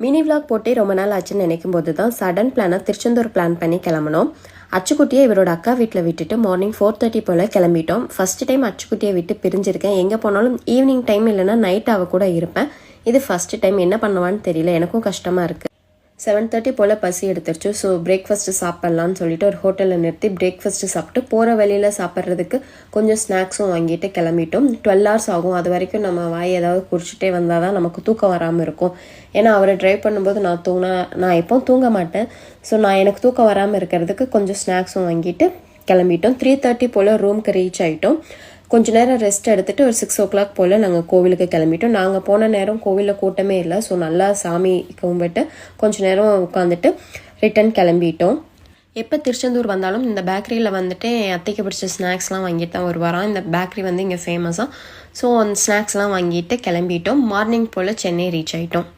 Mini vlog போட்டே ரொம்ப நாள் ஆச்சுன்னு நினைக்கும் போது தான் சடன் பிளானாக திருச்செந்தூர் பிளான் பண்ணி கிளம்பணும். அச்சுக்குட்டியை இவரோட அக்கா வீட்டில் விட்டுட்டு மார்னிங் 4:30 போல் கிளம்பிட்டோம். ஃபஸ்ட்டு டைம் அச்சுக்குட்டியை விட்டு பிரிஞ்சிருக்கேன். எங்கே போனாலும் ஈவினிங் டைம் இல்லைன்னா நைட் அவ கூட இருப்பேன். இது ஃபஸ்ட்டு டைம். என்ன பண்ணுவான்னு தெரியல, எனக்கும் கஷ்டமாக இருக்குது. 7:30 போல் பசி எடுத்துருச்சு. ஸோ பிரேக்ஃபாஸ்ட்டு சாப்பிட்லான்னு சொல்லிட்டு ஒரு ஹோட்டலில் நிறுத்தி பிரேக்ஃபாஸ்ட்டு சாப்பிட்டு போகிற வழியில் சாப்பிட்றதுக்கு கொஞ்சம் ஸ்நாக்ஸும் வாங்கிட்டு கிளம்பிட்டோம். 12 hours ஆகும். அது வரைக்கும் நம்ம வாய் ஏதாவது குடிச்சிட்டே வந்தால் தான் நமக்கு தூக்கம் வராமல் இருக்கும். ஏன்னா அவரை ட்ரைவ் பண்ணும்போது நான் எப்போவும் தூங்க மாட்டேன். ஸோ எனக்கு தூக்கம் வராமல் இருக்கிறதுக்கு கொஞ்சம் ஸ்நாக்ஸும் வாங்கிட்டு கிளம்பிட்டோம். 3:30 போல் ரூமுக்கு ரீச் ஆகிட்டோம். கொஞ்ச நேரம் ரெஸ்ட் எடுத்துகிட்டு ஒரு 6 o'clock போல் நாங்கள் கோவிலுக்கு கிளம்பிட்டோம். நாங்கள் போன நேரம் கோவிலில் கூட்டமே இல்லை. ஸோ நல்லா சாமி கும்பிட்டு கொஞ்ச நேரம் உட்காந்துட்டு ரிட்டன் கிளம்பிட்டோம். எப்போ திருச்செந்தூர் வந்தாலும் இந்த பேக்கரியில் வந்துட்டு என் அத்தைக்கு பிடிச்ச ஸ்நாக்ஸ்லாம் வாங்கிட்டு தான் வருவாராம். இந்த பேக்கரி வந்து இங்கே ஃபேமஸாக. ஸோ அந்த ஸ்நாக்ஸ்லாம் வாங்கிட்டு கிளம்பிட்டோம். மார்னிங் போல் சென்னை ரீச் ஆகிட்டோம்.